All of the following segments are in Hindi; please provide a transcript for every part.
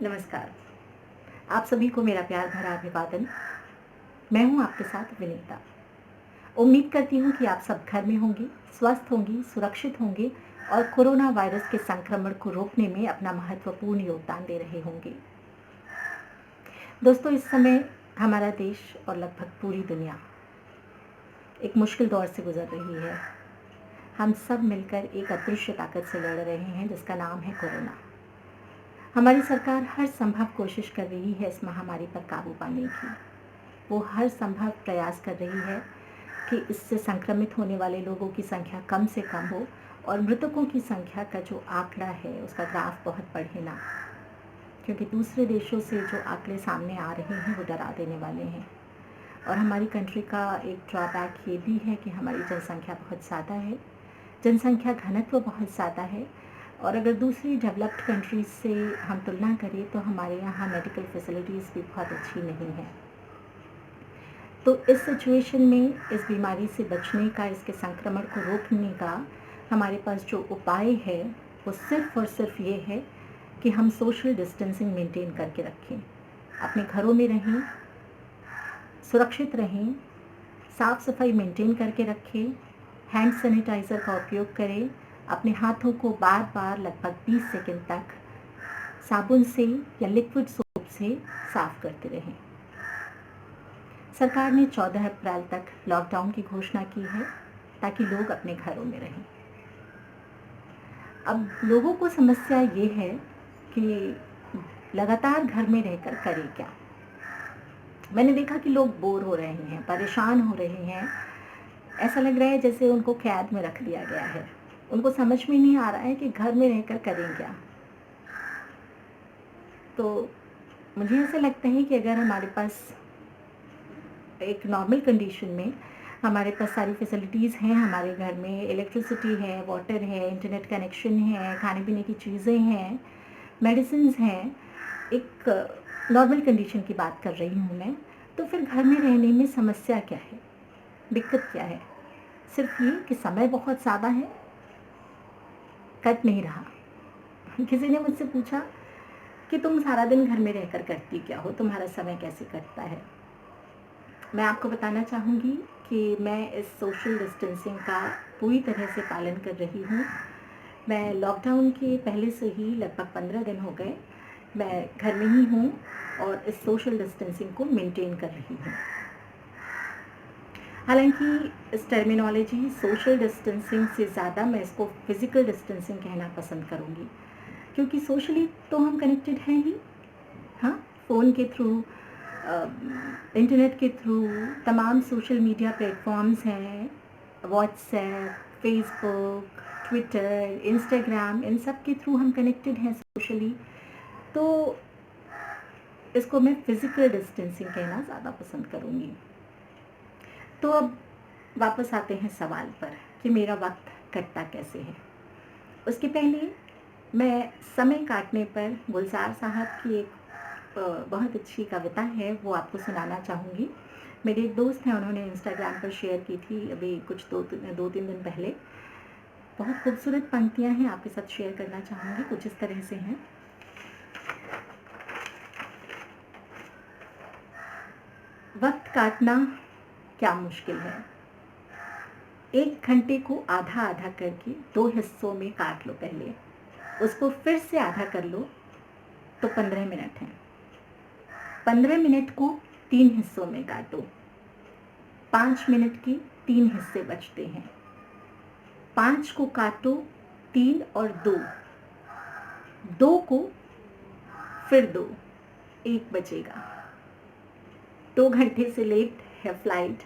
नमस्कार। आप सभी को मेरा प्यार भरा अभिवादन। मैं हूँ आपके साथ विनीता। उम्मीद करती हूँ कि आप सब घर में होंगे, स्वस्थ होंगे, सुरक्षित होंगे और कोरोना वायरस के संक्रमण को रोकने में अपना महत्वपूर्ण योगदान दे रहे होंगे। दोस्तों, इस समय हमारा देश और लगभग पूरी दुनिया एक मुश्किल दौर से गुजर रही है। हम सब मिलकर एक अदृश्य ताकत से लड़ रहे हैं जिसका नाम है कोरोना। हमारी सरकार हर संभव कोशिश कर रही है इस महामारी पर काबू पाने की। वो हर संभव प्रयास कर रही है कि इससे संक्रमित होने वाले लोगों की संख्या कम से कम हो और मृतकों की संख्या का जो आंकड़ा है उसका ग्राफ बहुत बढ़े ना, क्योंकि दूसरे देशों से जो आंकड़े सामने आ रहे हैं वो डरा देने वाले हैं। और हमारी कंट्री का एक ड्रॉबैक ये भी है कि हमारी जनसंख्या बहुत ज़्यादा है, जनसंख्या घनत्व बहुत ज़्यादा है। और अगर दूसरी डेवलप्ड कंट्रीज़ से हम तुलना करें तो हमारे यहाँ मेडिकल फैसिलिटीज़ भी बहुत अच्छी नहीं है। तो इस सिचुएशन में इस बीमारी से बचने का, इसके संक्रमण को रोकने का हमारे पास जो उपाय है वो सिर्फ़ और सिर्फ ये है कि हम सोशल डिस्टेंसिंग मेंटेन करके रखें, अपने घरों में रहें, सुरक्षित रहें, साफ़ सफाई मेंटेन करके रखें, हैंड सैनिटाइज़र का उपयोग करें, अपने हाथों को बार बार लगभग 20 सेकंड तक साबुन से या लिक्विड सोप से साफ़ करते रहें। सरकार ने 14 अप्रैल तक लॉकडाउन की घोषणा की है ताकि लोग अपने घरों में रहें। अब लोगों को समस्या ये है कि लगातार घर में रहकर करें क्या। मैंने देखा कि लोग बोर हो रहे हैं, परेशान हो रहे हैं। ऐसा लग रहा है जैसे उनको कैद में रख दिया गया है। उनको समझ में नहीं आ रहा है कि घर में रहकर करें क्या। तो मुझे ऐसा लगता है कि अगर हमारे पास एक नॉर्मल कंडीशन में हमारे पास सारी फैसिलिटीज़ हैं, हमारे घर में इलेक्ट्रिसिटी है, वाटर है, इंटरनेट कनेक्शन है, खाने पीने की चीज़ें हैं, मेडिसिन्स हैं, एक नॉर्मल कंडीशन की बात कर रही हूँ मैं, तो फिर घर में रहने में समस्या क्या है, दिक्कत क्या है? सिर्फ ये कि समय बहुत ज़्यादा है, कट नहीं रहा। किसी ने मुझसे पूछा कि तुम सारा दिन घर में रहकर करती क्या हो, तुम्हारा समय कैसे कटता है? मैं आपको बताना चाहूँगी कि मैं इस सोशल डिस्टेंसिंग का पूरी तरह से पालन कर रही हूँ। मैं लॉकडाउन के पहले से ही लगभग 15 दिन हो गए मैं घर में ही हूँ और इस सोशल डिस्टेंसिंग को मेंटेन कर रही हूँ। हालांकि इस टर्मिनोलॉजी सोशल डिस्टेंसिंग से ज़्यादा मैं इसको फिज़िकल डिस्टेंसिंग कहना पसंद करूँगी, क्योंकि सोशली तो हम कनेक्टेड हैं ही। हाँ, फ़ोन के थ्रू, इंटरनेट के थ्रू, तमाम सोशल मीडिया प्लेटफॉर्म्स हैं, व्हाट्सएप, फेसबुक, ट्विटर, इंस्टाग्राम, इन सब के थ्रू हम कनेक्टेड हैं सोशली। तो इसको मैं फ़िज़िकल डिस्टेंसिंग कहना ज़्यादा पसंद करूँगी। तो अब वापस आते हैं सवाल पर कि मेरा वक्त कटता कैसे है। उसके पहले मैं समय काटने पर गुलजार साहब की एक बहुत अच्छी कविता है, वो आपको सुनाना चाहूँगी। मेरे एक दोस्त हैं, उन्होंने इंस्टाग्राम पर शेयर की थी अभी कुछ 2-3 दिन पहले। बहुत खूबसूरत पंक्तियाँ हैं, आपके साथ शेयर करना चाहूँगी। कुछ इस तरह से हैं। वक्त काटना क्या मुश्किल है, 1 घंटे को आधा आधा करके 2 हिस्सों में काट लो पहले, उसको फिर से आधा कर लो तो 15 मिनट हैं। 15 मिनट को 3 हिस्सों में काटो, 5 मिनट के 3 हिस्से बचते हैं। 5 को काटो 3 और 2, 2 को फिर 2, 1 बचेगा। 2 घंटे से लेट है फ्लाइट,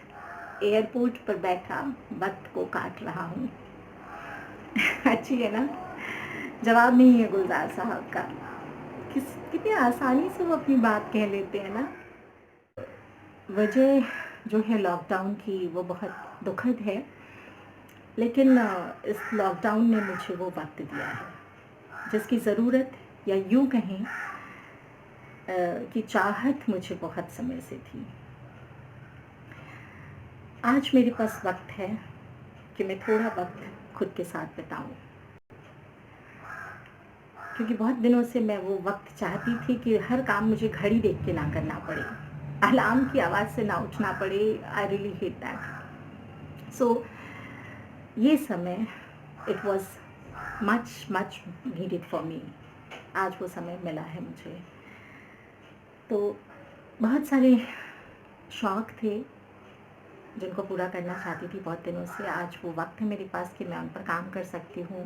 एयरपोर्ट पर बैठा वक्त को काट रहा हूँ। अच्छी है ना? जवाब नहीं है गुलजार साहब का। कितनी आसानी से वो अपनी बात कह लेते हैं ना। वजह जो है लॉकडाउन की वो बहुत दुखद है, लेकिन इस लॉकडाउन ने मुझे वो वक्त दिया है जिसकी ज़रूरत, या यूँ कहें कि चाहत मुझे बहुत समय से थी। आज मेरे पास वक्त है कि मैं थोड़ा वक्त खुद के साथ बिताऊं। क्योंकि बहुत दिनों से मैं वो वक़्त चाहती थी कि हर काम मुझे घड़ी देख के ना करना पड़े, अलार्म की आवाज़ से ना उठना पड़े। I really hate that. So ये समय it was much much needed for me. आज वो समय मिला है मुझे। तो बहुत सारे शौक़ थे जिनको पूरा करना चाहती थी बहुत दिनों से। आज वो वक़्त है मेरे पास कि मैं उन पर काम कर सकती हूँ।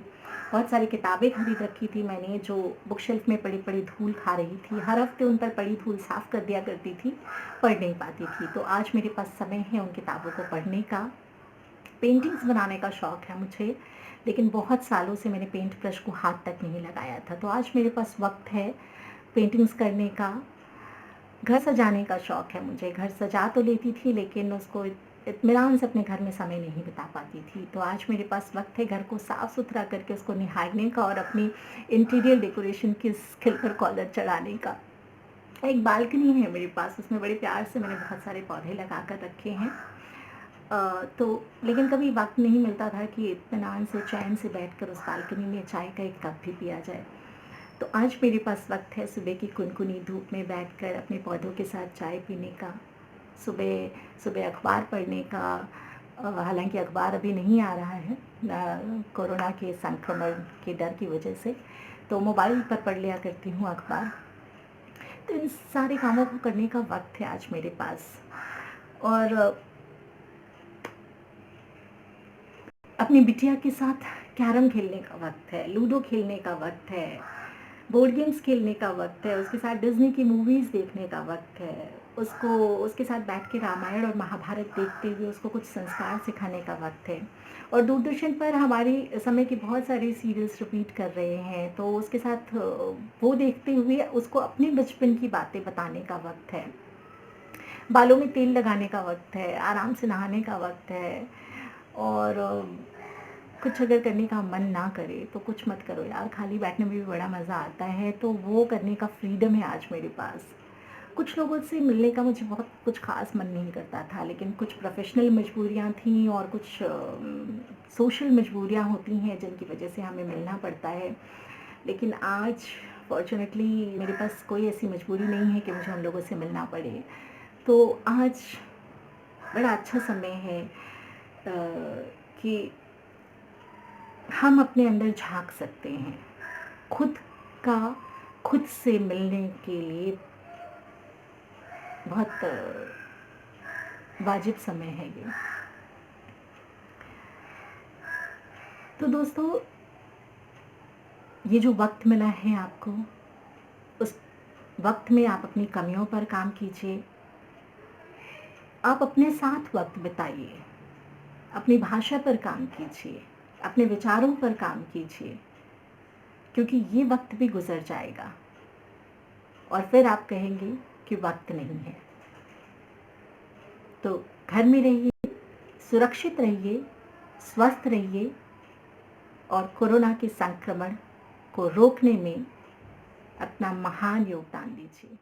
बहुत सारी किताबें खरीद रखी थी मैंने, जो बुक शेल्फ में पड़ी-पड़ी धूल खा रही थी। हर हफ़्ते उन पर पड़ी धूल साफ़ कर दिया करती थी, पढ़ नहीं पाती थी। तो आज मेरे पास समय है उन किताबों को पढ़ने का। पेंटिंग्स बनाने का शौक़ है मुझे, लेकिन बहुत सालों से मैंने पेंट ब्रश को हाथ तक नहीं लगाया था। तो आज मेरे पास वक़्त है पेंटिंग्स करने का। घर सजाने का शौक़ है मुझे। घर सजा तो लेती थी, लेकिन उसको इत्मीनान से अपने घर में समय नहीं बिता पाती थी। तो आज मेरे पास वक़्त है घर को साफ़-सुथरा करके उसको निहारने का और अपनी इंटीरियर डेकोरेशन की स्किल पर कॉलर चढ़ाने का। एक बालकनी है मेरे पास, उसमें बड़े प्यार से मैंने बहुत सारे पौधे लगा कर रखे हैं। तो लेकिन कभी वक़्त नहीं मिलता था कि इत्मीनान से, चैन से बैठकर उस बालकनी में चाय का एक कप भी पिया जाए। तो आज मेरे पास वक़्त है सुबह की कुनकुनी धूप में बैठकर अपने पौधों के साथ चाय पीने का, सुबह सुबह अखबार पढ़ने का। हालाँकि अखबार अभी नहीं आ रहा है कोरोना के संक्रमण के डर की वजह से, तो मोबाइल पर पढ़ लिया करती हूँ अखबार। तो इन सारे कामों को करने का वक़्त है आज मेरे पास। और अपनी बिटिया के साथ कैरम खेलने का वक़्त है, लूडो खेलने का वक़्त है, बोर्ड गेम्स खेलने का वक़्त है, उसके साथ डिज़्नी की मूवीज़ देखने का वक़्त है, उसके साथ बैठ के रामायण और महाभारत देखते हुए उसको कुछ संस्कार सिखाने का वक़्त है। और दूरदर्शन पर हमारी समय की बहुत सारी सीरियल्स रिपीट कर रहे हैं, तो उसके साथ वो देखते हुए उसको अपने बचपन की बातें बताने का वक़्त है। बालों में तेल लगाने का वक़्त है, आराम से नहाने का वक़्त है। और कुछ अगर करने का मन ना करे तो कुछ मत करो यार, खाली बैठने में भी बड़ा मज़ा आता है। तो वो करने का फ्रीडम है आज मेरे पास। कुछ लोगों से मिलने का मुझे बहुत कुछ ख़ास मन नहीं करता था, लेकिन कुछ प्रोफ़ेशनल मजबूरियाँ थीं और कुछ सोशल मजबूरियाँ होती हैं जिनकी वजह से हमें मिलना पड़ता है। लेकिन आज फ़ॉर्च्यूनेटली मेरे पास कोई ऐसी मजबूरी नहीं है कि मुझे उन लोगों से मिलना पड़े। तो आज बड़ा अच्छा समय है कि हम अपने अंदर झाँक सकते हैं। खुद से मिलने के लिए बहुत वाजिब समय है ये। तो दोस्तों, ये जो वक़्त मिला है आपको, उस वक़्त में आप अपनी कमियों पर काम कीजिए। आप अपने साथ वक़्त बिताइए, अपनी भाषा पर काम कीजिए, अपने विचारों पर काम कीजिए, क्योंकि ये वक़्त भी गुज़र जाएगा और फिर आप कहेंगे कि वक़्त नहीं है। तो घर में रहिए, सुरक्षित रहिए, स्वस्थ रहिए और कोरोना के संक्रमण को रोकने में अपना महान योगदान दीजिए।